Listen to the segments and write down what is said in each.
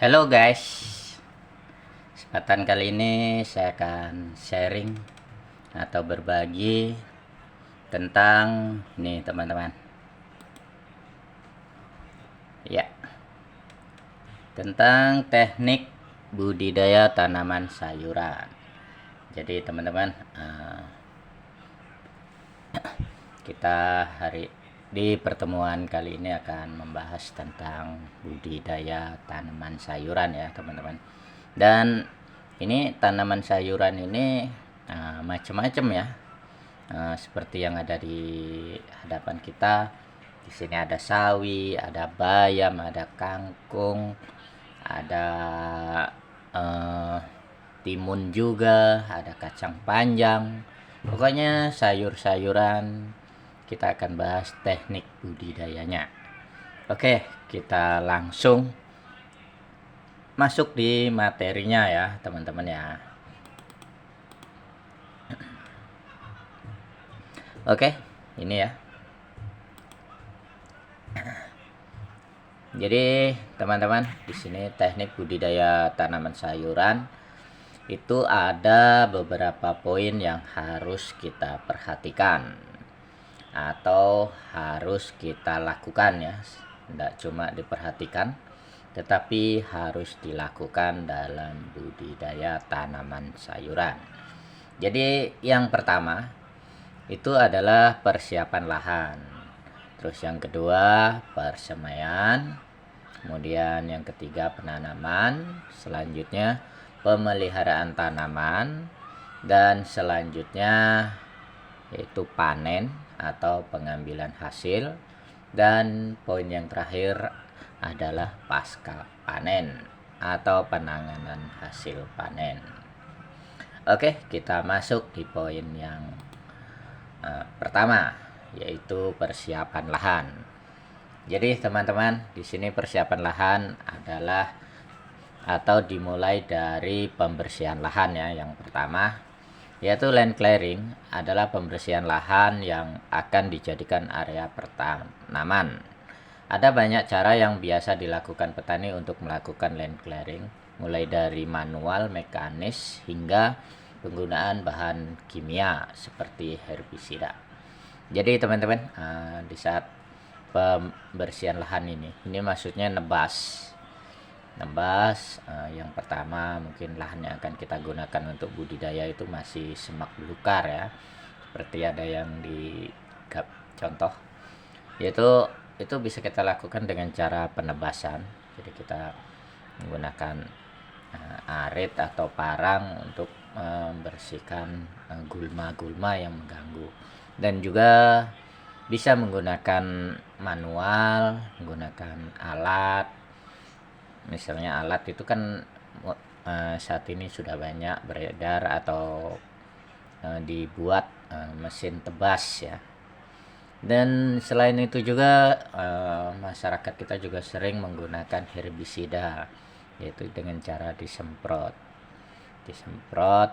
Halo guys, kesempatan kali ini saya akan sharing atau berbagi tentang ini teman-teman. Ya, tentang teknik budidaya tanaman sayuran. Jadi teman-teman, kita di pertemuan kali ini akan membahas tentang budidaya tanaman sayuran ya teman-teman. Dan ini tanaman sayuran ini macam-macam ya. Seperti yang ada di hadapan kita. Di sini ada sawi, ada bayam, ada kangkung, ada timun juga, ada kacang panjang. Pokoknya sayur-sayuran. Kita akan bahas teknik budidayanya. Oke, kita langsung masuk di materinya ya teman-teman ya. Oke, ini ya. Jadi teman-teman, di sini teknik budidaya tanaman sayuran itu ada beberapa poin yang harus kita perhatikan atau harus kita lakukan ya. Tidak cuma diperhatikan, tetapi harus dilakukan dalam budidaya tanaman sayuran. Jadi yang pertama itu adalah persiapan lahan. Terus yang kedua persemaian. Kemudian yang ketiga penanaman. Selanjutnya pemeliharaan tanaman. Dan selanjutnya yaitu panen atau pengambilan hasil. Dan poin yang terakhir adalah pasca panen atau penanganan hasil panen. Oke, kita masuk di poin yang pertama, yaitu persiapan lahan. Jadi teman-teman, di sini persiapan lahan adalah atau dimulai dari pembersihan lahan ya. Yang pertama yaitu land clearing, adalah pembersihan lahan yang akan dijadikan area pertanaman. Ada banyak cara yang biasa dilakukan petani untuk melakukan land clearing, mulai dari manual, mekanis, hingga penggunaan bahan kimia seperti herbisida. Jadi teman-teman, di saat pembersihan lahan ini maksudnya nebas. Yang pertama mungkin lahan yang akan kita gunakan untuk budidaya itu masih semak belukar ya, seperti ada yang di contoh, yaitu itu bisa kita lakukan dengan cara penebasan. Jadi kita menggunakan arit atau parang untuk membersihkan gulma-gulma yang mengganggu. Dan juga bisa menggunakan manual, menggunakan alat. Misalnya alat itu kan saat ini sudah banyak beredar atau dibuat mesin tebas ya. Dan selain itu juga masyarakat kita juga sering menggunakan herbisida, yaitu dengan cara disemprot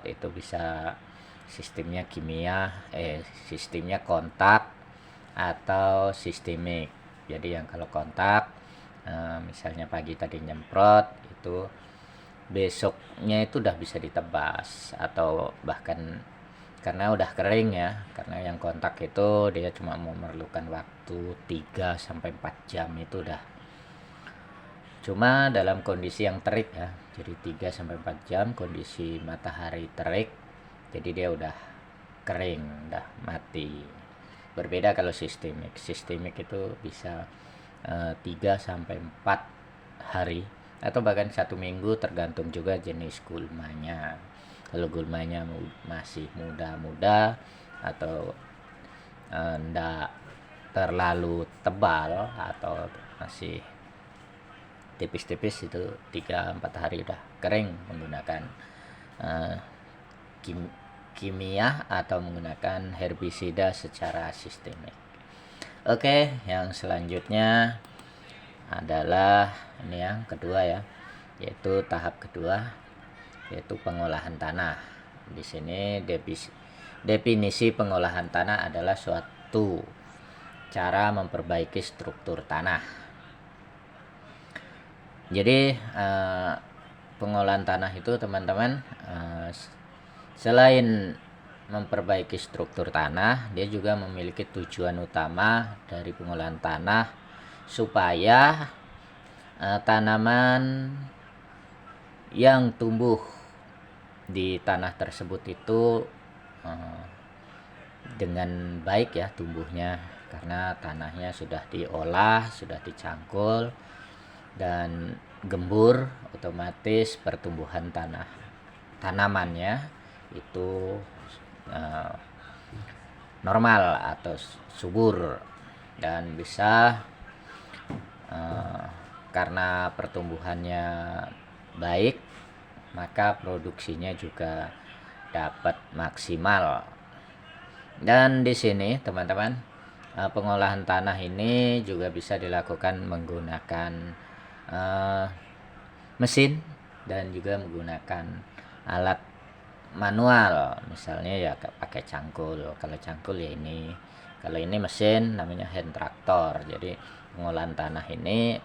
itu bisa sistemnya sistemnya kontak atau sistemik. Jadi yang kalau kontak, misalnya pagi tadi nyemprot, itu besoknya itu udah bisa ditebas, atau bahkan karena udah kering ya, karena yang kontak itu dia cuma memerlukan waktu 3-4 jam, itu udah cuma dalam kondisi yang terik ya. Jadi 3-4 jam kondisi matahari terik, jadi dia udah kering, udah mati. Berbeda kalau sistemik itu bisa 3-4 hari atau bahkan 1 minggu, tergantung juga jenis gulmanya. Kalau gulmanya masih muda-muda atau enggak terlalu tebal atau masih tipis-tipis, itu 3-4 hari udah kering, menggunakan kimia atau menggunakan herbisida secara sistemik. Oke, yang selanjutnya adalah ini yang kedua ya, yaitu tahap kedua, yaitu pengolahan tanah. Di sini definisi pengolahan tanah adalah suatu cara memperbaiki struktur tanah. Jadi pengolahan tanah itu teman-teman, selain memperbaiki struktur tanah, dia juga memiliki tujuan utama dari pengolahan tanah supaya tanaman yang tumbuh di tanah tersebut itu dengan baik ya tumbuhnya, karena tanahnya sudah diolah, sudah dicangkul dan gembur, otomatis pertumbuhan tanamannya itu normal atau subur dan bisa karena pertumbuhannya baik, maka produksinya juga dapat maksimal. Dan di sini teman-teman, pengolahan tanah ini juga bisa dilakukan menggunakan mesin dan juga menggunakan alat manual, misalnya ya pakai cangkul. Kalau cangkul ya ini, kalau ini mesin namanya hand traktor. Jadi pengolahan tanah ini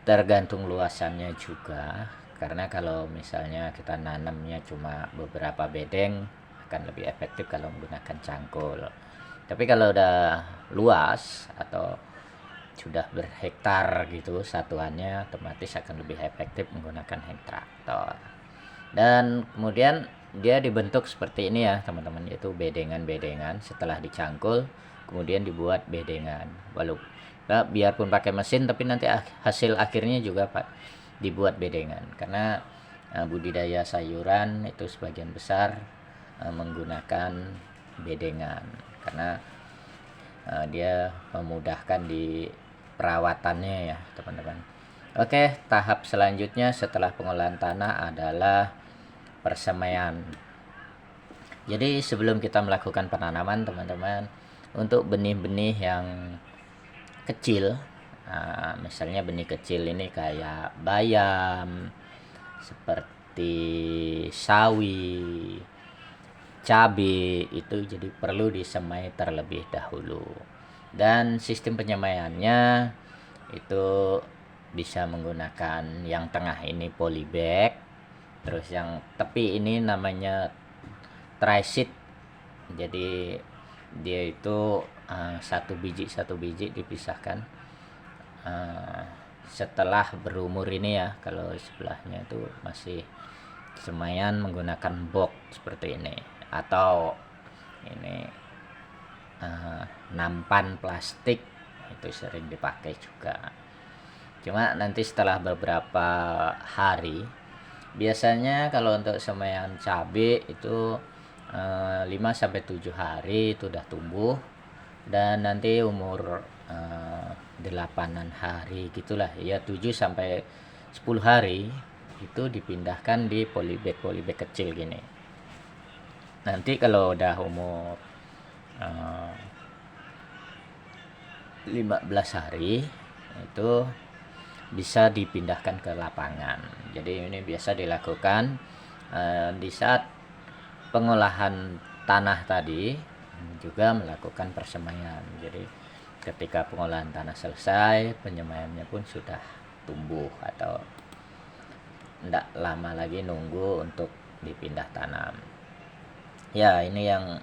tergantung luasannya juga, karena kalau misalnya kita nanamnya cuma beberapa bedeng akan lebih efektif kalau menggunakan cangkul. Tapi kalau udah luas atau sudah berhektar gitu satuannya, otomatis akan lebih efektif menggunakan hand traktor. Dan kemudian dia dibentuk seperti ini ya teman-teman, yaitu bedengan-bedengan. Setelah dicangkul kemudian dibuat bedengan. Biarpun pakai mesin, tapi nanti hasil akhirnya juga dibuat bedengan, karena budidaya sayuran itu sebagian besar menggunakan bedengan, karena dia memudahkan di perawatannya ya teman-teman. Oke, tahap selanjutnya setelah pengolahan tanah adalah persemaian. Jadi sebelum kita melakukan penanaman teman-teman, untuk benih-benih yang kecil, misalnya benih kecil ini kayak bayam, seperti sawi, cabai, itu jadi perlu disemai terlebih dahulu. Dan sistem penyemaiannya itu bisa menggunakan yang tengah ini polybag, terus yang tepi ini namanya triseed. Jadi dia itu satu biji dipisahkan setelah berumur ini ya. Kalau sebelahnya itu masih semaian menggunakan box seperti ini, atau ini nampan plastik, itu sering dipakai juga. Cuma nanti setelah beberapa hari, biasanya kalau untuk semaian cabai itu 5-7 hari itu udah tumbuh, dan nanti umur 8 hari gitulah ya, 7-10 hari itu dipindahkan di polybag kecil gini. Nanti kalau udah umur 15 hari itu bisa dipindahkan ke lapangan. Jadi ini biasa dilakukan di saat pengolahan tanah tadi juga melakukan persemaian. Jadi ketika pengolahan tanah selesai, penyemaiannya pun sudah tumbuh, atau tidak lama lagi nunggu untuk dipindah tanam. Ya, ini yang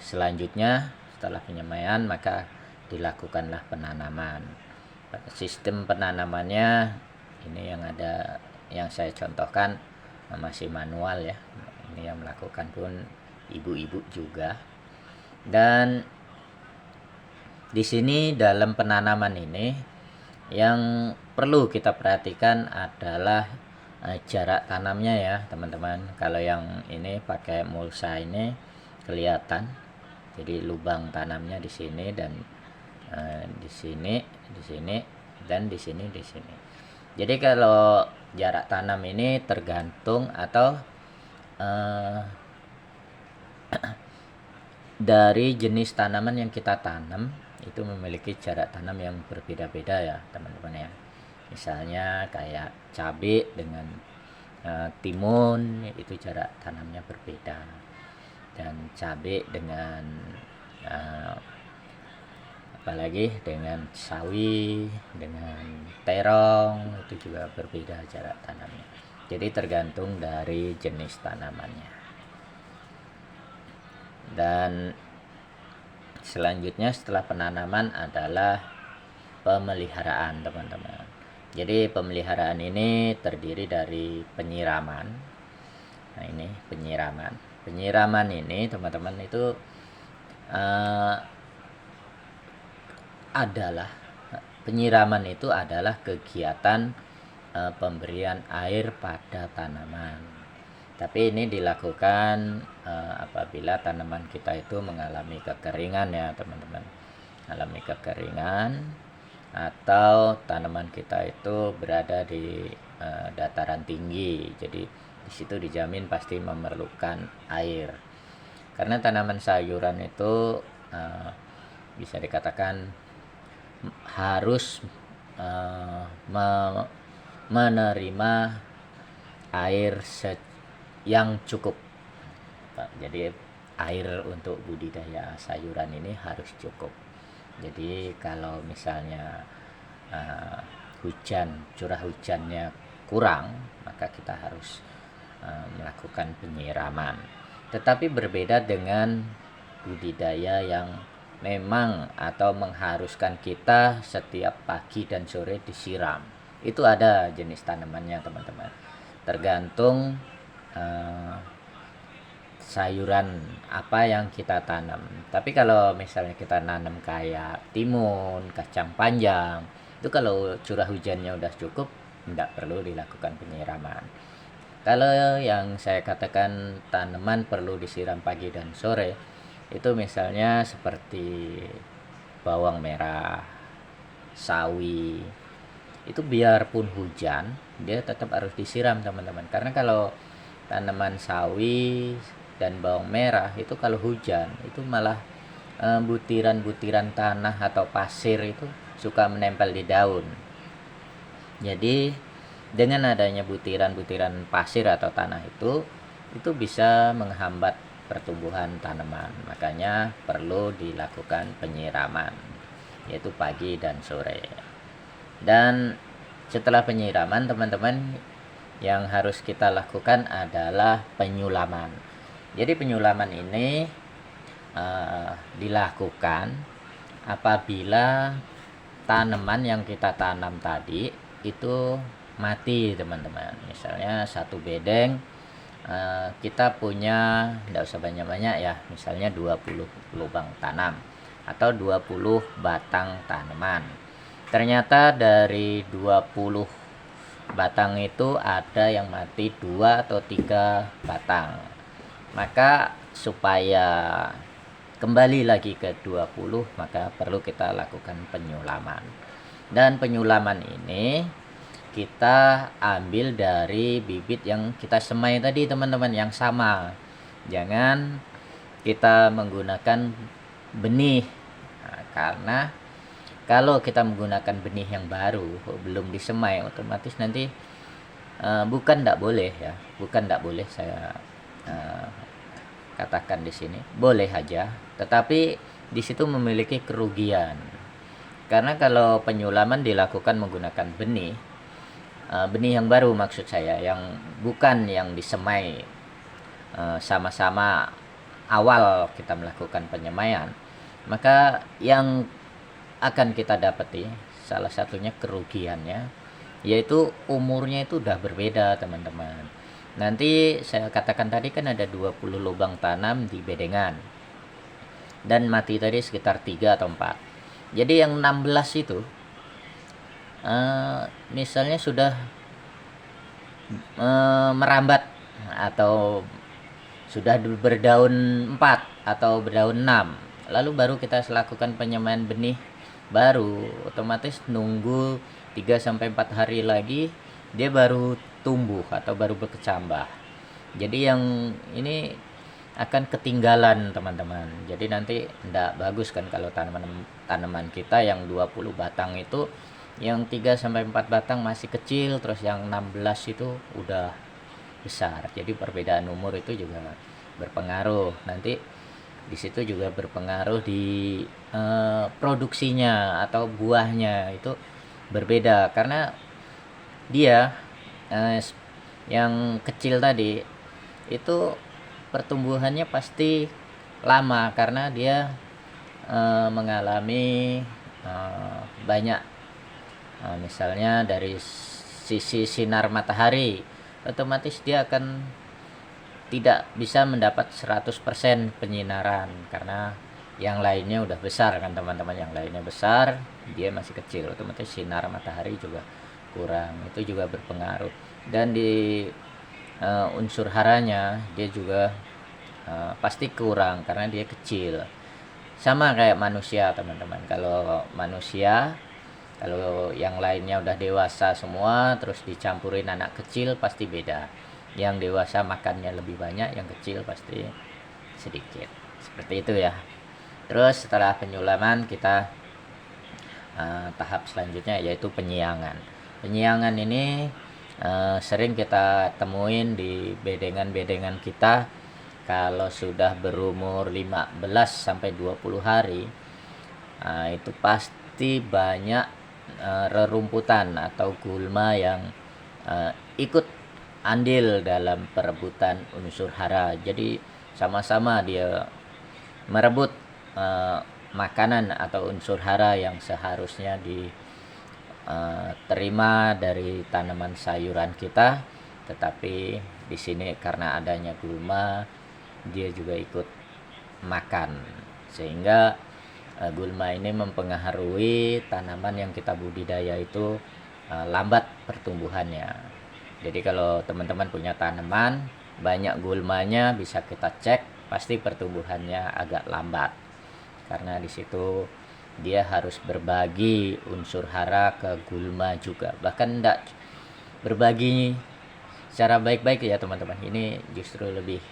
selanjutnya setelah penyemaian maka dilakukanlah penanaman. Sistem penanamannya ini yang saya contohkan masih manual ya. Ini yang melakukan pun ibu-ibu juga. Dan di sini dalam penanaman ini yang perlu kita perhatikan adalah jarak tanamnya ya teman-teman. Kalau yang ini pakai mulsa ini kelihatan, jadi lubang tanamnya di sini dan di sini, dan di sini. Jadi kalau jarak tanam ini tergantung atau dari jenis tanaman yang kita tanam itu memiliki jarak tanam yang berbeda-beda ya teman-teman ya. Misalnya kayak cabai dengan timun itu jarak tanamnya berbeda, dan cabai dengan Apalagi dengan sawi, dengan terong itu juga berbeda cara tanamnya. Jadi tergantung dari jenis tanamannya. Dan selanjutnya setelah penanaman adalah pemeliharaan, teman-teman. Jadi pemeliharaan ini terdiri dari penyiraman. Nah, ini penyiraman. Penyiraman ini, teman-teman, itu adalah penyiraman itu adalah kegiatan pemberian air pada tanaman. Tapi ini dilakukan apabila tanaman kita itu mengalami kekeringan, ya teman-teman. Mengalami kekeringan atau tanaman kita itu berada di dataran tinggi. Jadi di situ dijamin pasti memerlukan air. Karena tanaman sayuran itu bisa dikatakan harus menerima air yang cukup. Jadi air untuk budidaya sayuran ini harus cukup. Jadi kalau misalnya curah hujannya kurang, maka kita harus melakukan penyiraman. Tetapi berbeda dengan budidaya yang memang atau mengharuskan kita setiap pagi dan sore disiram. Itu ada jenis tanamannya, teman-teman. Tergantung sayuran apa yang kita tanam. Tapi kalau misalnya kita nanam kayak timun, kacang panjang, itu kalau curah hujannya udah cukup, tidak perlu dilakukan penyiraman. Kalau yang saya katakan tanaman perlu disiram pagi dan sore, itu misalnya seperti bawang merah, sawi, itu biarpun hujan dia tetap harus disiram, teman-teman. Karena kalau tanaman sawi dan bawang merah itu kalau hujan itu malah butiran-butiran tanah atau pasir itu suka menempel di daun. Jadi dengan adanya butiran-butiran pasir atau tanah itu bisa menghambat pertumbuhan tanaman. Makanya perlu dilakukan penyiraman, yaitu pagi dan sore. Dan setelah penyiraman, teman-teman, yang harus kita lakukan adalah penyulaman. Jadi penyulaman ini dilakukan apabila tanaman yang kita tanam tadi itu mati, teman-teman. Misalnya satu bedeng kita punya, tidak usah banyak-banyak ya, misalnya 20 lubang tanam atau 20 batang tanaman. Ternyata dari 20 batang itu ada yang mati 2 atau 3 batang. Maka supaya kembali lagi ke 20, maka perlu kita lakukan penyulaman. Dan penyulaman ini kita ambil dari bibit yang kita semai tadi, teman-teman, yang sama. Jangan kita menggunakan benih. Nah, karena kalau kita menggunakan benih yang baru belum disemai, otomatis nanti bukan tidak boleh ya, bukan tidak boleh saya katakan di sini, boleh aja, tetapi di situ memiliki kerugian. Karena kalau penyulaman dilakukan menggunakan benih yang baru, maksud saya, yang bukan yang disemai sama-sama awal kita melakukan penyemaian, maka yang akan kita dapati salah satunya kerugiannya, yaitu umurnya itu udah berbeda, teman-teman. Nanti saya katakan tadi kan ada 20 lubang tanam di bedengan dan mati tadi sekitar 3 atau 4. Jadi yang 16 itu misalnya sudah merambat atau sudah berdaun 4 atau berdaun 6, lalu baru kita lakukan penyemaian benih baru, otomatis nunggu 3-4 hari lagi dia baru tumbuh atau baru berkecambah. Jadi yang ini akan ketinggalan, teman-teman. Jadi nanti tidak bagus kan kalau tanaman kita yang 20 batang itu, yang 3-4 batang masih kecil, terus yang 16 itu udah besar. Jadi perbedaan umur itu juga berpengaruh. Nanti Di situ juga berpengaruh di produksinya atau buahnya itu berbeda, karena dia eh, yang kecil tadi itu pertumbuhannya pasti lama karena dia mengalami banyak misalnya dari sisi sinar matahari, otomatis dia akan tidak bisa mendapat 100% penyinaran karena yang lainnya udah besar kan teman-teman, yang lainnya besar, dia masih kecil, otomatis sinar matahari juga kurang, itu juga berpengaruh. Dan di unsur haranya dia juga pasti kurang karena dia kecil. Sama kayak manusia teman-teman, kalau manusia, kalau yang lainnya udah dewasa semua terus dicampurin anak kecil pasti beda, yang dewasa makannya lebih banyak, yang kecil pasti sedikit, seperti itu ya. Terus setelah penyulaman kita tahap selanjutnya yaitu penyiangan. Penyiangan ini sering kita temuin di bedengan-bedengan kita kalau sudah berumur 15 sampai 20 hari. Itu pasti banyak rerumputan atau gulma yang ikut andil dalam perebutan unsur hara. Jadi sama-sama dia merebut makanan atau unsur hara yang seharusnya diterima dari tanaman sayuran kita, tetapi di sini karena adanya gulma dia juga ikut makan, sehingga gulma ini mempengaruhi tanaman yang kita budidaya itu lambat pertumbuhannya. Jadi kalau teman-teman punya tanaman banyak gulmanya, bisa kita cek pasti pertumbuhannya agak lambat, karena di situ dia harus berbagi unsur hara ke gulma juga, bahkan tidak berbagi secara baik-baik ya teman-teman, ini justru lebih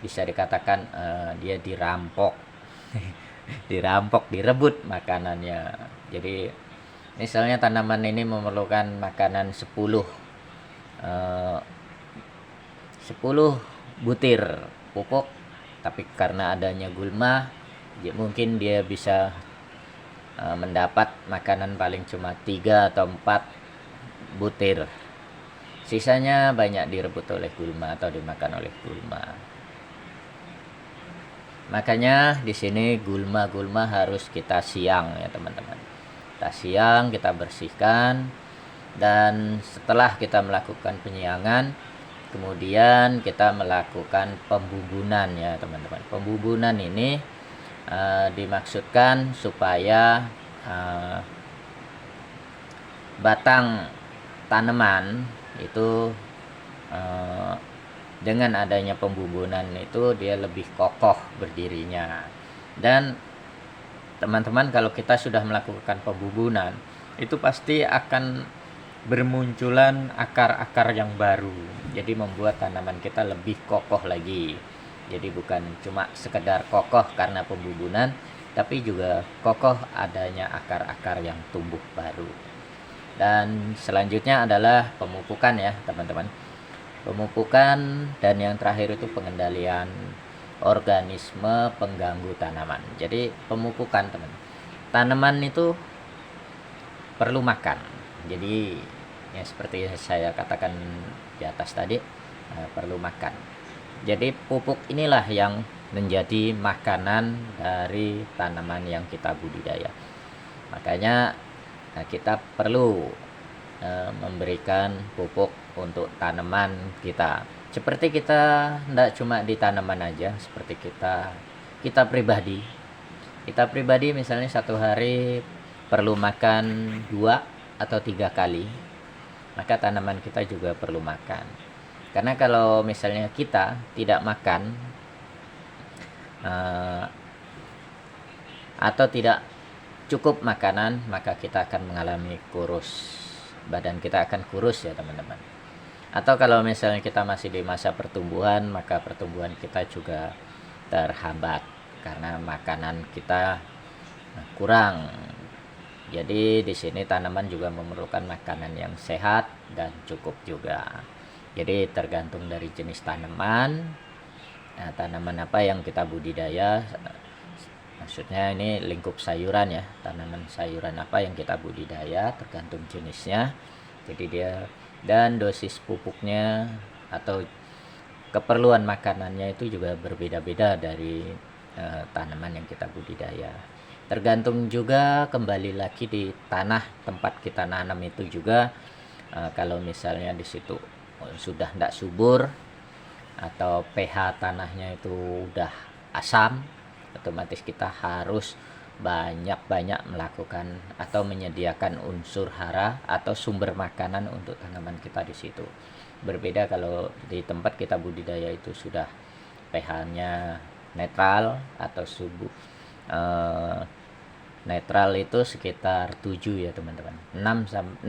bisa dikatakan dia dirampok dirampok, direbut makanannya. Jadi misalnya tanaman ini memerlukan makanan 10 butir pupuk, tapi karena adanya gulma mungkin dia bisa mendapat makanan paling cuma 3 atau 4 butir, sisanya banyak direbut oleh gulma atau dimakan oleh gulma. Makanya di sini gulma-gulma harus kita siang ya teman-teman. Kita siang, kita bersihkan, dan setelah kita melakukan penyiangan, kemudian kita melakukan pembubunan ya teman-teman. Pembubunan ini dimaksudkan supaya batang tanaman itu dengan adanya pembubunan itu dia lebih kokoh berdirinya. Dan teman-teman, kalau kita sudah melakukan pembubunan itu pasti akan bermunculan akar-akar yang baru, jadi membuat tanaman kita lebih kokoh lagi. Jadi bukan cuma sekedar kokoh karena pembubunan, tapi juga kokoh adanya akar-akar yang tumbuh baru. Dan selanjutnya adalah pemupukan ya teman-teman. Pemupukan, dan yang terakhir itu pengendalian organisme pengganggu tanaman. Jadi pemupukan teman, tanaman itu perlu makan. Jadi ya seperti saya katakan di atas tadi, perlu makan. Jadi pupuk inilah yang menjadi makanan dari tanaman yang kita budidaya. Makanya kita perlu memberikan pupuk untuk tanaman kita. Seperti kita tidak cuma di tanaman aja, seperti kita pribadi. Kita pribadi misalnya satu hari perlu makan 2 atau 3 kali, maka tanaman kita juga perlu makan. Karena kalau misalnya kita tidak makan atau tidak cukup makanan, maka kita akan mengalami kurus. Badan kita akan kurus ya teman-teman. Atau kalau misalnya kita masih di masa pertumbuhan, maka pertumbuhan kita juga terhambat karena makanan kita kurang. Jadi di sini tanaman juga memerlukan makanan yang sehat dan cukup juga. Jadi tergantung dari jenis tanaman, Nah, tanaman apa yang kita budidaya, maksudnya ini lingkup sayuran ya, tanaman sayuran apa yang kita budidaya tergantung jenisnya. Jadi dia dan dosis pupuknya atau keperluan makanannya itu juga berbeda-beda dari tanaman yang kita budidaya. Tergantung juga kembali lagi di tanah tempat kita nanam itu juga. Kalau misalnya di situ sudah tidak subur atau pH tanahnya itu udah asam, otomatis kita harus banyak-banyak melakukan atau menyediakan unsur hara atau sumber makanan untuk tanaman kita di situ. Berbeda kalau di tempat kita budidaya itu sudah pH-nya netral atau netral itu sekitar 7 ya teman-teman. 65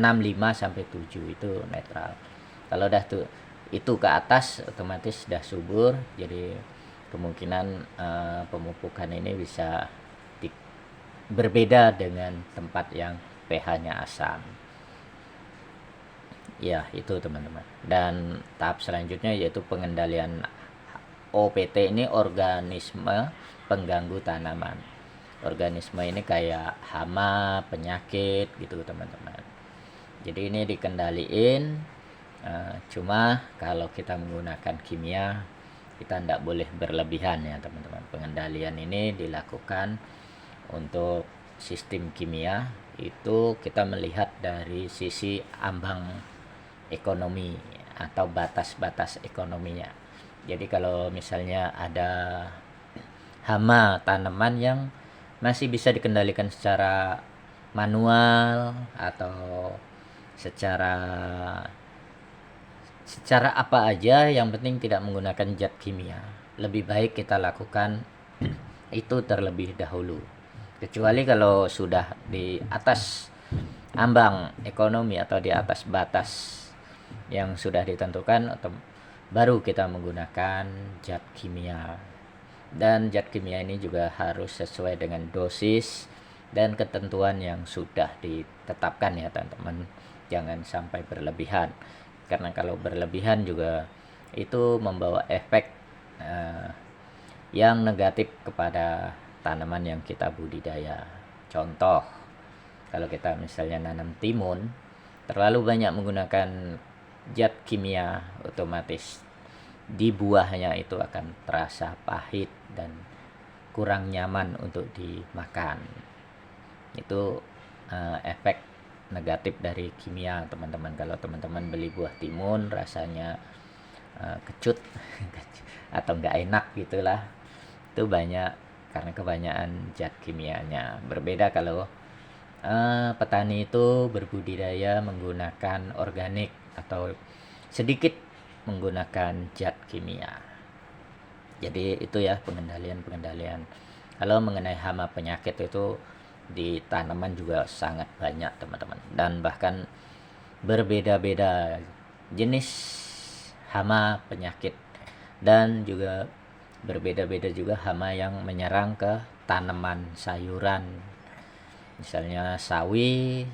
sampai 7 itu netral. Kalau udah tuh itu ke atas otomatis sudah subur, jadi kemungkinan pemupukan ini bisa berbeda dengan tempat yang pH-nya asam. Ya, itu teman-teman. Dan tahap selanjutnya yaitu pengendalian OPT, ini organisme pengganggu tanaman. Organisme ini kayak hama, penyakit gitu teman-teman. Jadi ini dikendaliin, cuma kalau kita menggunakan kimia kita tidak boleh berlebihan ya teman-teman. Pengendalian ini dilakukan untuk sistem kimia itu kita melihat dari sisi ambang ekonomi atau batas-batas ekonominya. Jadi kalau misalnya ada hama tanaman yang masih bisa dikendalikan secara manual atau secara apa aja, yang penting tidak menggunakan zat kimia, lebih baik kita lakukan itu terlebih dahulu. Kecuali kalau sudah di atas ambang ekonomi atau di atas batas yang sudah ditentukan, atau baru kita menggunakan zat kimia. Dan zat kimia ini juga harus sesuai dengan dosis dan ketentuan yang sudah ditetapkan ya teman-teman. Jangan sampai berlebihan, karena kalau berlebihan juga itu membawa efek yang negatif kepada tanaman yang kita budidaya. Contoh, kalau kita misalnya nanam timun, terlalu banyak menggunakan zat kimia, otomatis di buahnya itu akan terasa pahit dan kurang nyaman untuk dimakan. Itu efek negatif dari kimia teman-teman. Kalau teman-teman beli buah timun rasanya kecut atau nggak enak gitulah, itu banyak karena kebanyakan zat kimianya. Berbeda kalau petani itu berbudidaya menggunakan organik atau sedikit menggunakan zat kimia. Jadi itu ya pengendalian. Kalau mengenai hama penyakit itu di tanaman juga sangat banyak teman-teman, dan bahkan berbeda-beda jenis hama penyakit, dan juga berbeda-beda juga hama yang menyerang ke tanaman sayuran. Misalnya sawi,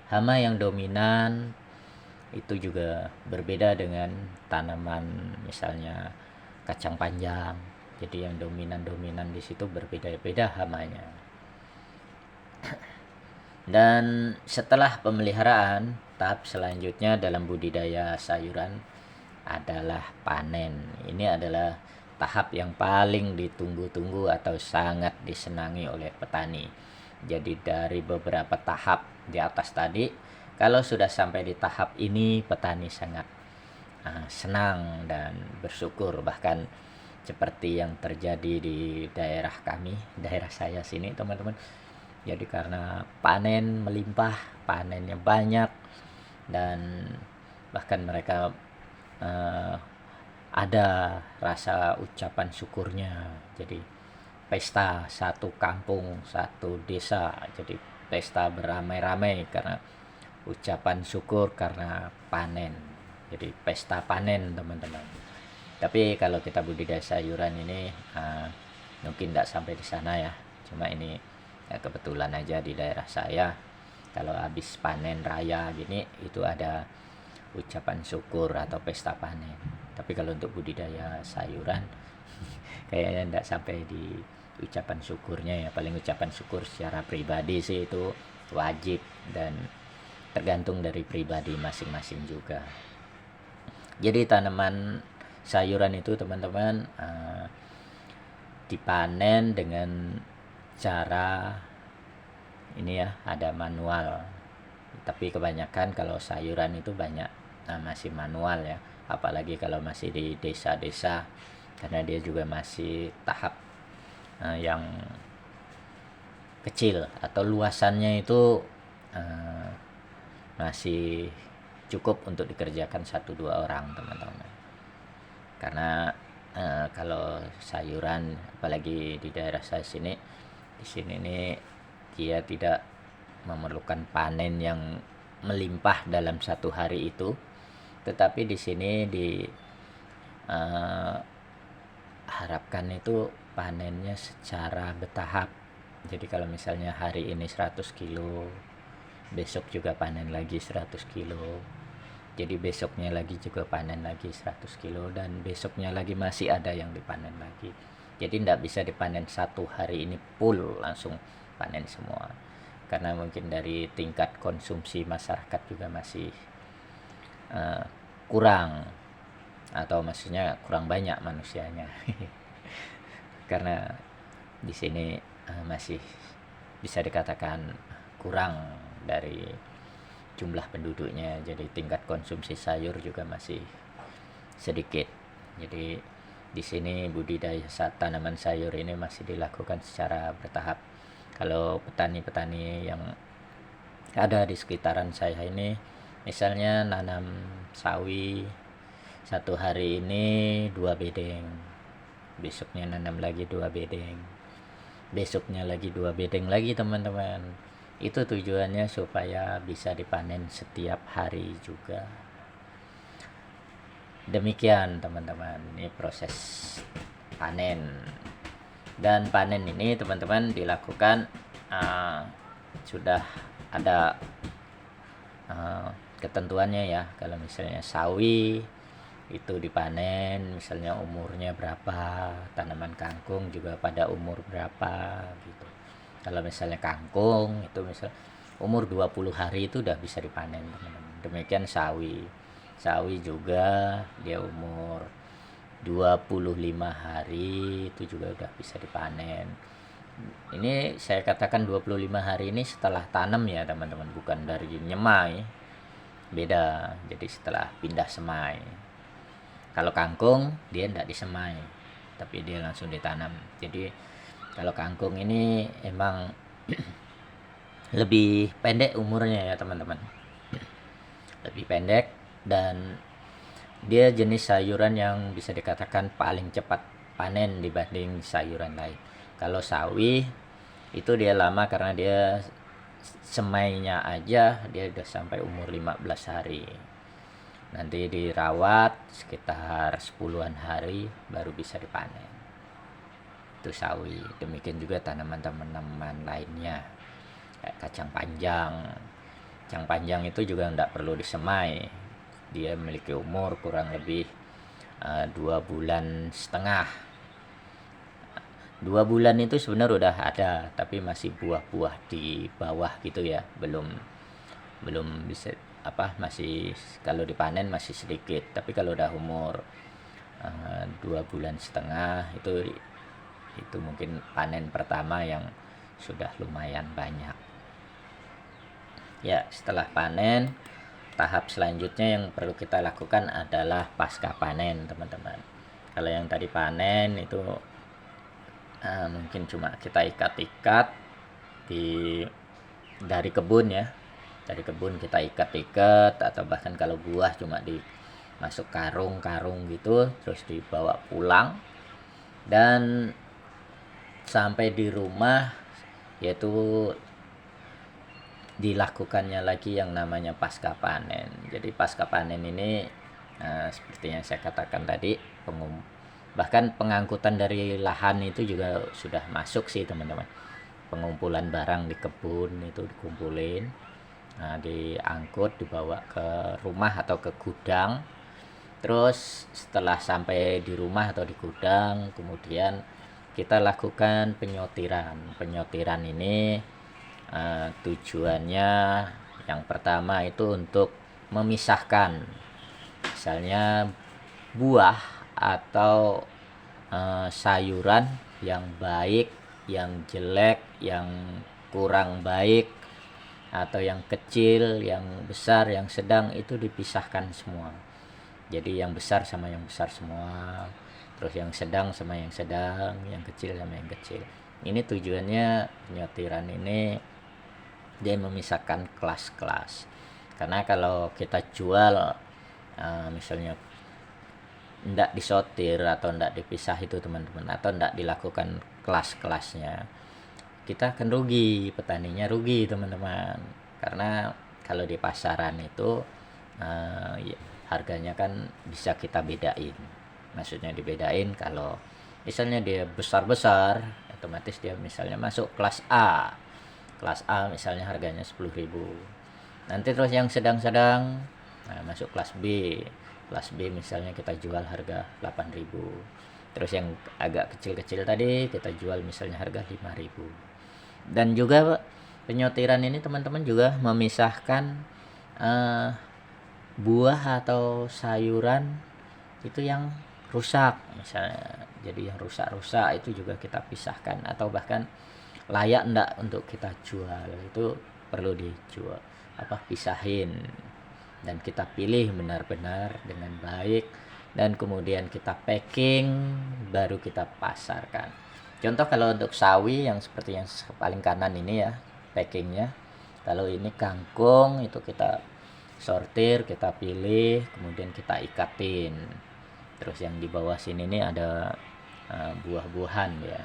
hama yang dominan itu juga berbeda dengan tanaman misalnya kacang panjang. Jadi yang dominan di situ berbeda-beda hamanya. Dan setelah pemeliharaan, tahap selanjutnya dalam budidaya sayuran adalah panen. Ini adalah tahap yang paling ditunggu-tunggu atau sangat disenangi oleh petani. Jadi dari beberapa tahap di atas tadi, kalau sudah sampai di tahap ini, petani sangat senang dan bersyukur. Bahkan seperti yang terjadi di daerah kami, daerah saya sini teman-teman. Jadi karena panen melimpah, panennya banyak, dan bahkan mereka ada rasa ucapan syukurnya. Jadi pesta satu kampung, satu desa, jadi pesta beramai-ramai karena ucapan syukur karena panen. Jadi pesta panen teman-teman. Tapi kalau kita budidaya sayuran ini mungkin tidak sampai di sana ya. Cuma ini kebetulan aja di daerah saya kalau habis panen raya gini itu ada ucapan syukur atau pesta panen. Tapi kalau untuk budidaya sayuran kayaknya enggak sampai di ucapan syukurnya ya. Paling ucapan syukur secara pribadi sih itu wajib dan tergantung dari pribadi masing-masing juga. Jadi tanaman sayuran itu teman-teman dipanen dengan cara ini ya, ada manual. Tapi kebanyakan kalau sayuran itu banyak masih manual ya, apalagi kalau masih di desa-desa, karena dia juga masih tahap yang kecil atau luasannya itu masih cukup untuk dikerjakan 1-2 orang teman-teman. Karena kalau sayuran apalagi di daerah saya di sini nih dia tidak memerlukan panen yang melimpah dalam 1 hari itu, tetapi di sini harapkan itu panennya secara bertahap. Jadi kalau misalnya hari ini 100 kilo, besok juga panen lagi 100 kilo, jadi besoknya lagi juga panen lagi 100 kilo, dan besoknya lagi masih ada yang dipanen lagi. Jadi tidak bisa dipanen 1 hari ini full langsung panen semua, karena mungkin dari tingkat konsumsi masyarakat juga masih kurang, atau maksudnya kurang banyak manusianya karena di sini masih bisa dikatakan kurang dari jumlah penduduknya, jadi tingkat konsumsi sayur juga masih sedikit. Jadi di sini budidaya tanaman sayur ini masih dilakukan secara bertahap. Kalau petani-petani yang ada di sekitaran saya ini, misalnya nanam sawi 1 hari ini 2 bedeng, besoknya nanam lagi 2 bedeng, besoknya lagi 2 bedeng lagi teman-teman. Itu tujuannya supaya bisa dipanen setiap hari juga. Demikian teman-teman, ini proses panen. Dan panen ini teman-teman dilakukan sudah ada ketentuannya ya. Kalau misalnya sawi itu dipanen misalnya umurnya berapa, tanaman kangkung juga pada umur berapa gitu. Kalau misalnya kangkung itu misal umur 20 hari itu udah bisa dipanen teman-teman. Demikian sawi juga dia umur 25 hari itu juga udah bisa dipanen. Ini saya katakan 25 hari ini setelah tanam ya teman-teman, bukan dari nyemai, beda. Jadi setelah pindah semai. Kalau kangkung dia tidak disemai, tapi dia langsung ditanam. Jadi kalau kangkung ini emang lebih pendek umurnya ya teman-teman, lebih pendek, dan dia jenis sayuran yang bisa dikatakan paling cepat panen dibanding sayuran lain. Kalau sawi itu dia lama karena dia semainya aja dia udah sampai umur 15 hari. Nanti dirawat sekitar 10-an hari baru bisa dipanen. Itu sawi. Demikian juga tanaman-tanaman lainnya kayak kacang panjang. Kacang panjang itu juga tidak perlu disemai. Dia memiliki umur kurang lebih 2,5 bulan. 2 bulan itu sebenarnya udah ada, tapi masih buah-buah di bawah gitu ya, belum bisa masih kalau dipanen masih sedikit. Tapi kalau udah umur 2,5 bulan itu mungkin panen pertama yang sudah lumayan banyak ya. Setelah panen, tahap selanjutnya yang perlu kita lakukan adalah pasca panen teman-teman. Kalau yang tadi panen itu mungkin cuma kita ikat-ikat dari kebun ya, dari kebun kita ikat-ikat, atau bahkan kalau buah cuma masuk karung-karung gitu terus dibawa pulang, dan sampai di rumah yaitu dilakukannya lagi yang namanya pasca panen. Jadi pasca panen ini seperti yang saya katakan tadi, bahkan pengangkutan dari lahan itu juga sudah masuk sih teman-teman. Pengumpulan barang di kebun itu dikumpulin, diangkut, dibawa ke rumah atau ke gudang, Terus setelah sampai di rumah atau di gudang, kemudian kita lakukan penyortiran. Penyortiran ini tujuannya yang pertama itu untuk memisahkan misalnya buah atau sayuran yang baik, yang jelek, yang kurang baik, atau yang kecil, yang besar, yang sedang, itu dipisahkan semua. Jadi yang besar sama yang besar semua, terus yang sedang sama yang sedang, yang kecil sama yang kecil. Ini tujuannya penyortiran ini dia memisahkan kelas-kelas. Karena kalau kita jual misalnya tidak disortir atau tidak dipisah itu teman-teman, atau tidak dilakukan kelas-kelasnya, kita akan rugi, petaninya rugi teman-teman. Karena kalau di pasaran itu harganya kan bisa kita bedain. Maksudnya dibedain, kalau misalnya dia besar-besar, otomatis dia misalnya masuk kelas A. Kelas A misalnya harganya 10.000. Nanti terus yang sedang-sedang masuk kelas B. Kelas B misalnya kita jual harga 8.000. Terus yang agak kecil-kecil tadi kita jual misalnya harga 5.000. Dan juga penyortiran ini teman-teman juga memisahkan buah atau sayuran itu yang rusak misalnya. Jadi yang rusak-rusak itu juga kita pisahkan, atau bahkan layak enggak untuk kita jual, itu perlu dijual pisahin, dan kita pilih benar-benar dengan baik, dan kemudian kita packing, baru kita pasarkan. Contoh kalau untuk sawi yang seperti yang paling kanan ini ya packingnya, kalau ini kangkung itu kita sortir, kita pilih, kemudian kita ikatin. Terus yang di bawah sini nih ada buah-buahan ya,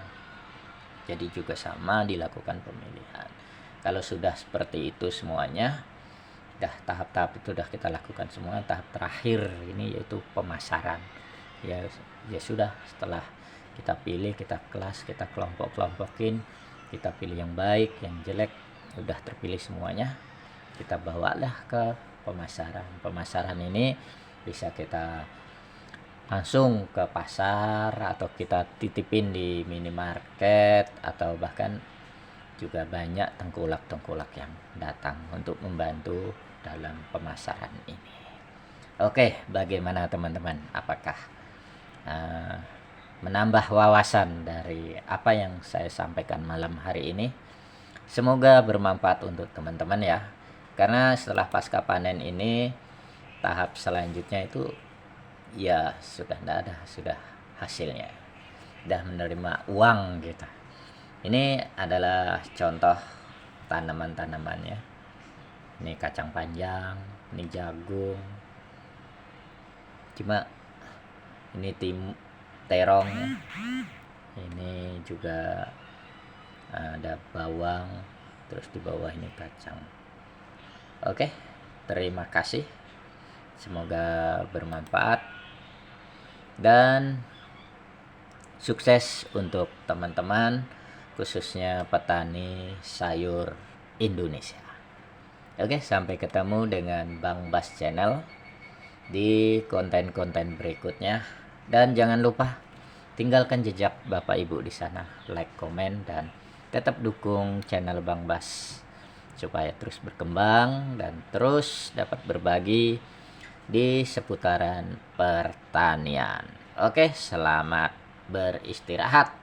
jadi juga sama dilakukan pemilihan. Kalau sudah seperti itu semuanya, tahap-tahap itu sudah kita lakukan semua. Tahap terakhir ini yaitu pemasaran. Ya sudah, setelah kita pilih, kita kelas, kita kelompok-kelompokin, kita pilih yang baik, yang jelek, udah terpilih semuanya, kita bawalah ke pemasaran. Pemasaran ini bisa kita langsung ke pasar, atau kita titipin di minimarket, atau bahkan juga banyak tengkulak-tengkulak yang datang untuk membantu dalam pemasaran ini. Oke, bagaimana teman-teman? Apakah menambah wawasan dari apa yang saya sampaikan malam hari ini? Semoga bermanfaat untuk teman-teman ya. Karena setelah pasca panen ini, tahap selanjutnya itu ya sudah tidak ada, sudah hasilnya, sudah menerima uang gitu. Ini adalah contoh tanaman-tanamannya. Ini kacang panjang, ini jagung, cuma ini terong ya. Ini juga ada bawang, terus di bawah ini kacang. Oke, terima kasih, semoga bermanfaat dan sukses untuk teman-teman, khususnya petani sayur Indonesia. Oke, sampai ketemu dengan Bang Bas Channel di konten-konten berikutnya. Dan jangan lupa tinggalkan jejak Bapak Ibu di sana, like, komen, dan tetap dukung channel Bang Bas supaya terus berkembang dan terus dapat berbagi di seputaran pertanian. Oke, selamat beristirahat.